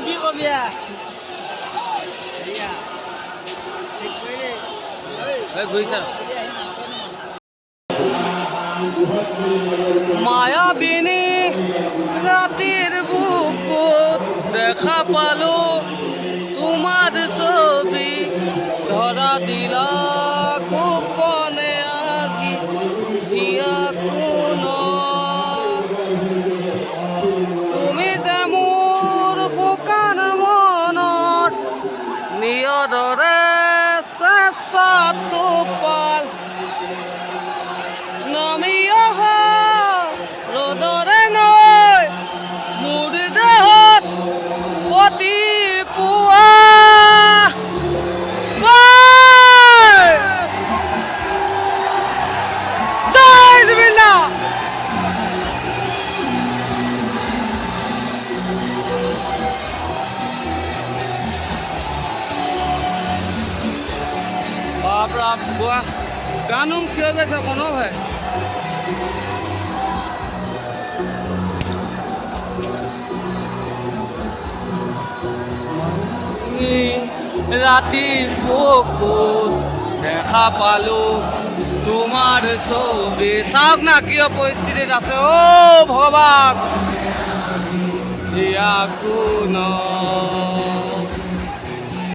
কি কবি ঘুৰিছা মায়াবিনী ৰাতেৰ বুকুত দেখা পালো তোমাৰ ছবি ধৰা দিলা গোপনে আঁকি হিয়া কোন তুমি যে মোৰ শুকান মনৰ নিয়দৰে চেঁচাটো পাল নামি অহা ৰ'দৰে নৈ মোৰ দেহত অতি পুৱা জয় জুবিনা बाप रे बुआ गानों में खेल वैसा कौन है রাতি বুকুত দেখা পালো তোমার ছবি চাওক না কিয় পৰিস্থিতিত আছে অ ভগৱান হিয়া কোন